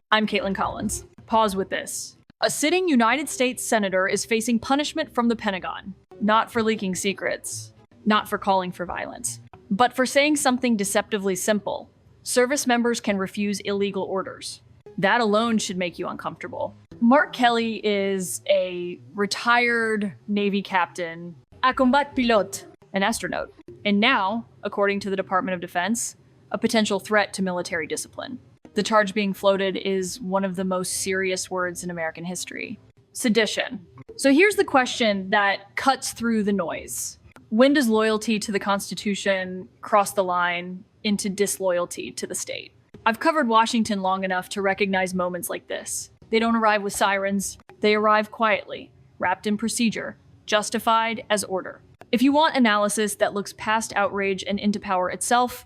I'm Caitlin Collins. Pause with this. A sitting United States senator is facing punishment from the Pentagon, not for leaking secrets, not for calling for violence, but for saying something deceptively simple. Service members can refuse illegal orders. That alone should make you uncomfortable. Mark Kelly is a retired Navy captain, a combat pilote, an astronaut, and now, according to the Department of Defense, a potential threat to military discipline. The charge being floated is one of the most serious words in American history: sedition. So here's the question that cuts through the noise. When does loyalty to the Constitution cross the line into disloyalty to the state? I've covered Washington long enough to recognize moments like this. They don't arrive with sirens. They arrive quietly, wrapped in procedure, justified as order. If you want analysis that looks past outrage and into power itself,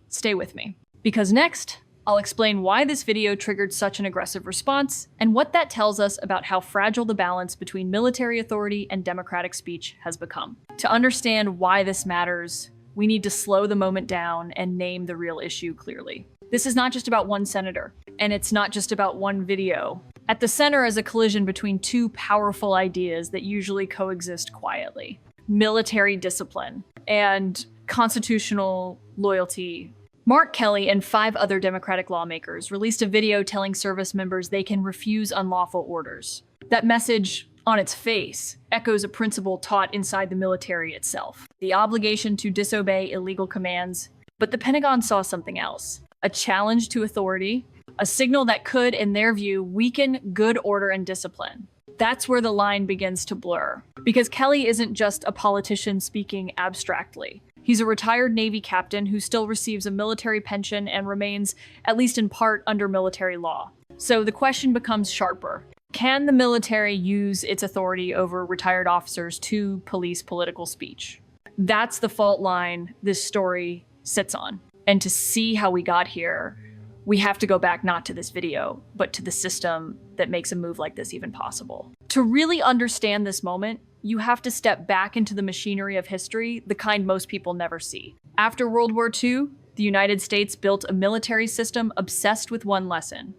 stay with me. Because next, I'll explain why this video triggered such an aggressive response and what that tells us about how fragile the balance between military authority and democratic speech has become. To understand why this matters, we need to slow the moment down and name the real issue clearly. This is not just about one senator, and it's not just about one video. At the center is a collision between two powerful ideas that usually coexist quietly: military discipline and constitutional loyalty. Mark Kelly and 5 other Democratic lawmakers released a video telling service members they can refuse unlawful orders. That message, on its face, echoes a principle taught inside the military itself: the obligation to disobey illegal commands. But the Pentagon saw something else: a challenge to authority, a signal that could, in their view, weaken good order and discipline. That's where the line begins to blur. Because Kelly isn't just a politician speaking abstractly. He's a retired Navy captain who still receives a military pension and remains, at least in part, under military law. So the question becomes sharper. Can the military use its authority over retired officers to police political speech? That's the fault line this story sits on. And to see how we got here, we have to go back not to this video, but to the system that makes a move like this even possible. To really understand this moment, you have to step back into the machinery of history, the kind most people never see. After World War II, the United States built a military system obsessed with one lesson: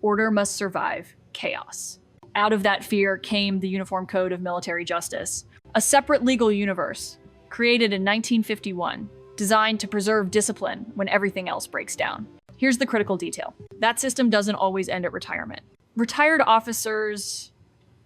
order must survive chaos. Out of that fear came the Uniform Code of Military Justice, a separate legal universe created in 1951, designed to preserve discipline when everything else breaks down. Here's the critical detail. That system doesn't always end at retirement. Retired officers,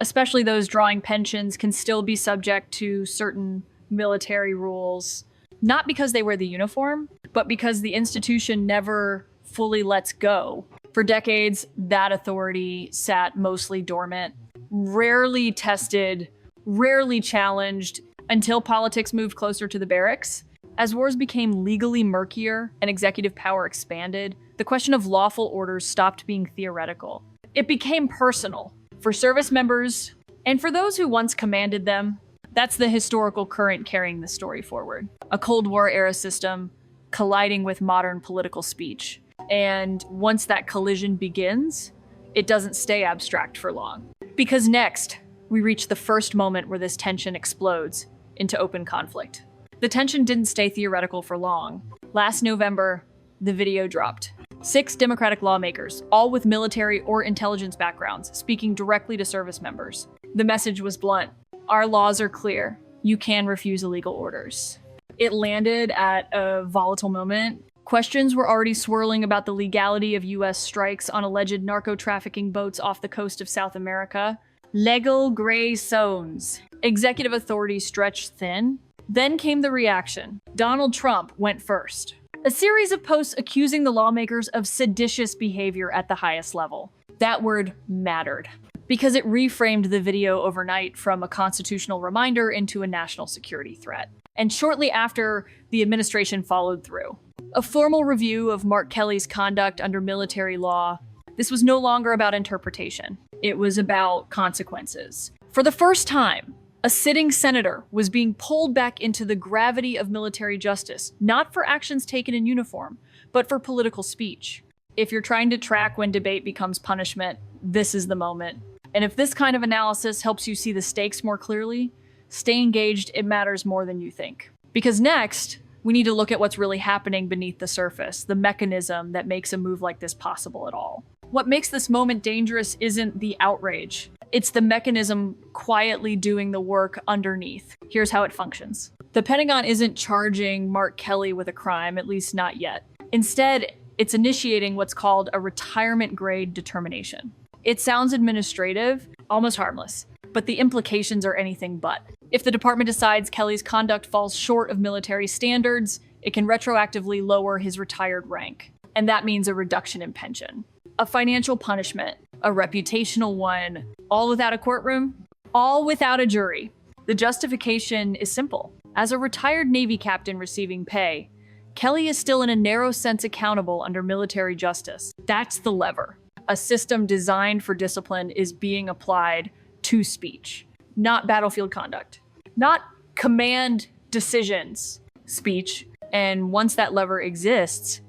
especially those drawing pensions, can still be subject to certain military rules, not because they wear the uniform, but because the institution never fully lets go. For decades, that authority sat mostly dormant, rarely tested, rarely challenged, until politics moved closer to the barracks. As wars became legally murkier and executive power expanded, the question of lawful orders stopped being theoretical. It became personal. For service members, and for those who once commanded them. That's the historical current carrying the story forward. A Cold War-era system colliding with modern political speech. And once that collision begins, it doesn't stay abstract for long. Because next, we reach the first moment where this tension explodes into open conflict. The tension didn't stay theoretical for long. Last November, the video dropped. 6 Democratic lawmakers, all with military or intelligence backgrounds, speaking directly to service members. The message was blunt. Our laws are clear. You can refuse illegal orders. It landed at a volatile moment. Questions were already swirling about the legality of US strikes on alleged narco-trafficking boats off the coast of South America. Legal gray zones. Executive authority stretched thin. Then came the reaction. Donald Trump went first. A series of posts accusing the lawmakers of seditious behavior at the highest level. That word mattered, because it reframed the video overnight from a constitutional reminder into a national security threat. And shortly after, the administration followed through. A formal review of Mark Kelly's conduct under military law. This was no longer about interpretation. It was about consequences. For the first time, a sitting senator was being pulled back into the gravity of military justice, not for actions taken in uniform, but for political speech. If you're trying to track when debate becomes punishment, this is the moment. And if this kind of analysis helps you see the stakes more clearly, stay engaged. It matters more than you think. Because next, we need to look at what's really happening beneath the surface, the mechanism that makes a move like this possible at all. What makes this moment dangerous isn't the outrage. It's the mechanism quietly doing the work underneath. Here's how it functions. The Pentagon isn't charging Mark Kelly with a crime, at least not yet. Instead, it's initiating what's called a retirement grade determination. It sounds administrative, almost harmless, but the implications are anything but. If the department decides Kelly's conduct falls short of military standards, it can retroactively lower his retired rank. And that means a reduction in pension. A financial punishment, a reputational one, all without a courtroom, all without a jury. The justification is simple. As a retired Navy captain receiving pay, Kelly is still in a narrow sense accountable under military justice. That's the lever. A system designed for discipline is being applied to speech, not battlefield conduct, not command decisions, speech. And once that lever exists,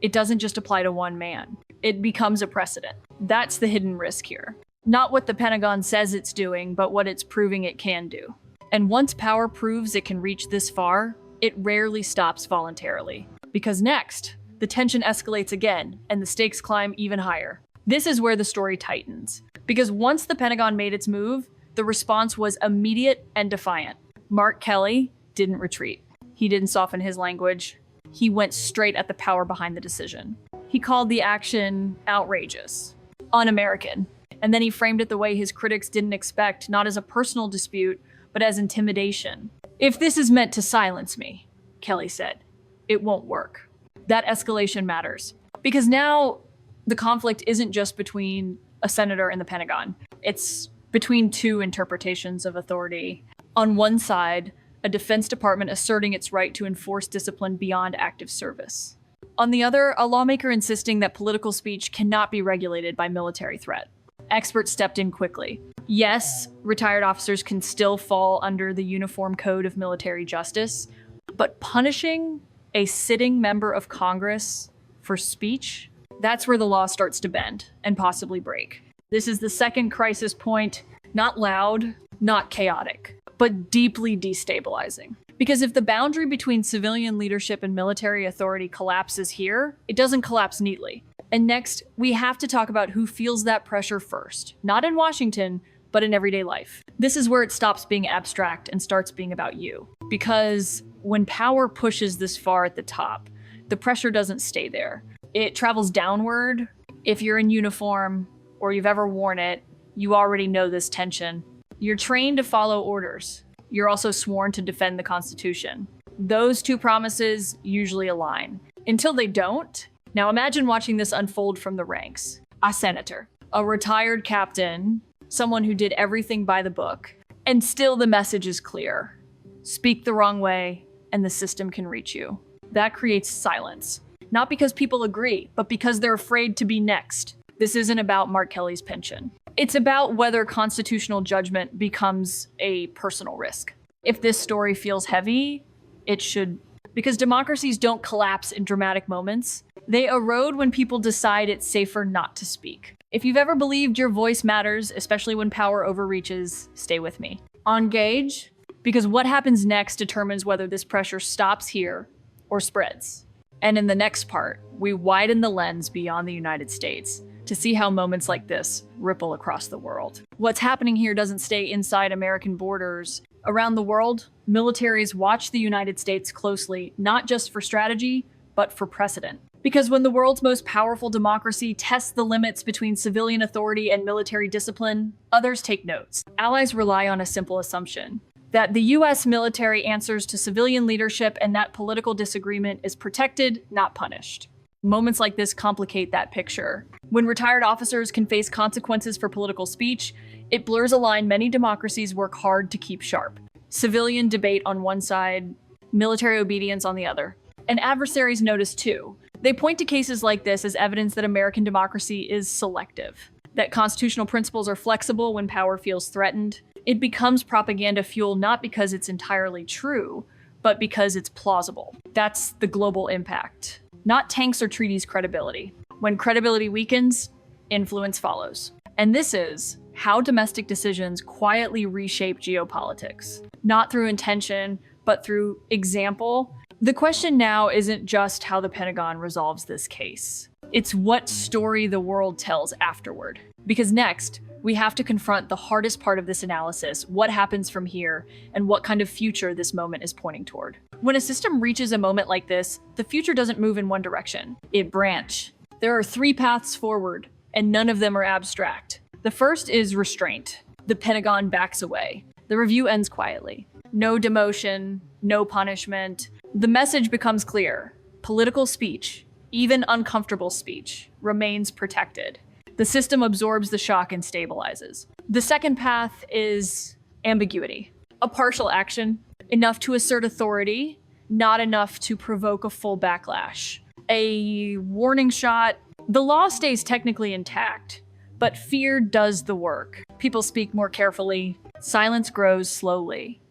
it doesn't just apply to one man. It becomes a precedent. That's the hidden risk here. Not what the Pentagon says it's doing, but what it's proving it can do. And once power proves it can reach this far, it rarely stops voluntarily. Because next, the tension escalates again, and the stakes climb even higher. This is where the story tightens. Because once the Pentagon made its move, the response was immediate and defiant. Mark Kelly didn't retreat. He didn't soften his language. He went straight at the power behind the decision. He called the action outrageous, un-American, and then he framed it the way his critics didn't expect, not as a personal dispute, but as intimidation. "If this is meant to silence me," Kelly said, "it won't work." That escalation matters. Because now the conflict isn't just between a senator and the Pentagon. It's between two interpretations of authority. On one side, a Defense Department asserting its right to enforce discipline beyond active service. On the other, a lawmaker insisting that political speech cannot be regulated by military threat. Experts stepped in quickly. Yes, retired officers can still fall under the Uniform Code of Military Justice, but punishing a sitting member of Congress for speech, that's where the law starts to bend and possibly break. This is the second crisis point, not loud, not chaotic, but deeply destabilizing. Because if the boundary between civilian leadership and military authority collapses here, it doesn't collapse neatly. And next, we have to talk about who feels that pressure first, not in Washington, but in everyday life. This is where it stops being abstract and starts being about you. Because when power pushes this far at the top, the pressure doesn't stay there. It travels downward. If you're in uniform or you've ever worn it, you already know this tension. You're trained to follow orders. You're also sworn to defend the Constitution. Those two promises usually align. Until they don't. Now imagine watching this unfold from the ranks. A senator, a retired captain, someone who did everything by the book, and still the message is clear. Speak the wrong way, and the system can reach you. That creates silence. Not because people agree, but because they're afraid to be next. This isn't about Mark Kelly's pension. It's about whether constitutional judgment becomes a personal risk. If this story feels heavy, it should. Because democracies don't collapse in dramatic moments. They erode when people decide it's safer not to speak. If you've ever believed your voice matters, especially when power overreaches, stay with me. Engage, because what happens next determines whether this pressure stops here or spreads. And in the next part, we widen the lens beyond the United States to see how moments like this ripple across the world. What's happening here doesn't stay inside American borders. Around the world, militaries watch the United States closely, not just for strategy, but for precedent. Because when the world's most powerful democracy tests the limits between civilian authority and military discipline, others take notes. Allies rely on a simple assumption: that the US military answers to civilian leadership and that political disagreement is protected, not punished. Moments like this complicate that picture. When retired officers can face consequences for political speech, it blurs a line many democracies work hard to keep sharp. Civilian debate on one side, military obedience on the other. And adversaries notice too. They point to cases like this as evidence that American democracy is selective, that constitutional principles are flexible when power feels threatened. It becomes propaganda fuel not because it's entirely true, but because it's plausible. That's the global impact. Not tanks or treaties credibility. When credibility weakens, influence follows. And this is how domestic decisions quietly reshape geopolitics. Not through intention, but through example. The question now isn't just how the Pentagon resolves this case. It's what story the world tells afterward. Because next, we have to confront the hardest part of this analysis, what happens from here, and what kind of future this moment is pointing toward. When a system reaches a moment like this, the future doesn't move in one direction. It branches. There are 3 paths forward, and none of them are abstract. The first is restraint. The Pentagon backs away. The review ends quietly. No demotion, no punishment. The message becomes clear. Political speech, even uncomfortable speech, remains protected. The system absorbs the shock and stabilizes. The second path is ambiguity. A partial action, enough to assert authority, not enough to provoke a full backlash. A warning shot. The law stays technically intact, but fear does the work. People speak more carefully. Silence grows slowly,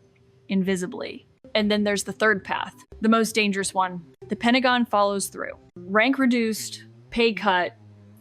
invisibly. And then there's the third path, the most dangerous one. The Pentagon follows through. Rank reduced, pay cut,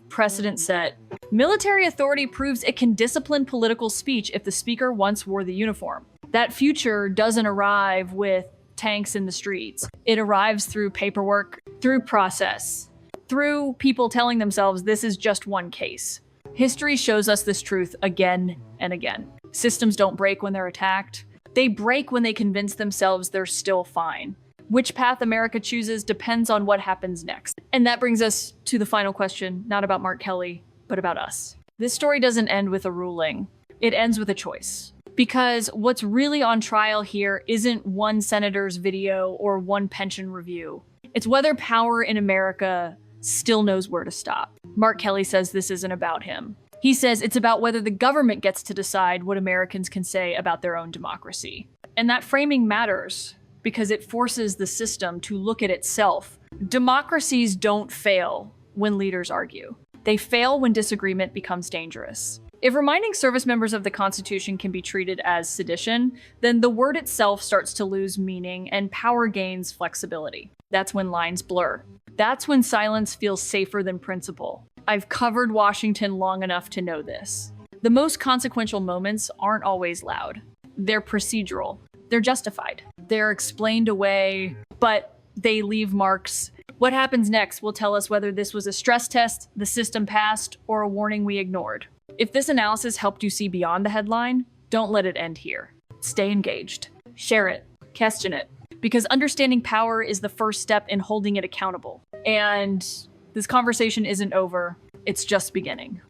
precedent set. Military authority proves it can discipline political speech if the speaker once wore the uniform. That future doesn't arrive with tanks in the streets. It arrives through paperwork, through process, through people telling themselves this is just one case. History shows us this truth again and again. Systems don't break when they're attacked. They break when they convince themselves they're still fine. Which path America chooses depends on what happens next. And that brings us to the final question, not about Mark Kelly, but about us. This story doesn't end with a ruling. It ends with a choice. Because what's really on trial here isn't one senator's video or one pension review. It's whether power in America still knows where to stop. Mark Kelly says this isn't about him. He says it's about whether the government gets to decide what Americans can say about their own democracy. And that framing matters because it forces the system to look at itself. Democracies don't fail when leaders argue. They fail when disagreement becomes dangerous. If reminding service members of the Constitution can be treated as sedition, then the word itself starts to lose meaning and power gains flexibility. That's when lines blur. That's when silence feels safer than principle. I've covered Washington long enough to know this. The most consequential moments aren't always loud. They're procedural. They're justified. They're explained away, but they leave marks. What happens next will tell us whether this was a stress test the system passed or a warning we ignored. If this analysis helped you see beyond the headline, don't let it end here. Stay engaged. Share it. Question it. Because understanding power is the first step in holding it accountable. And this conversation isn't over. It's just beginning.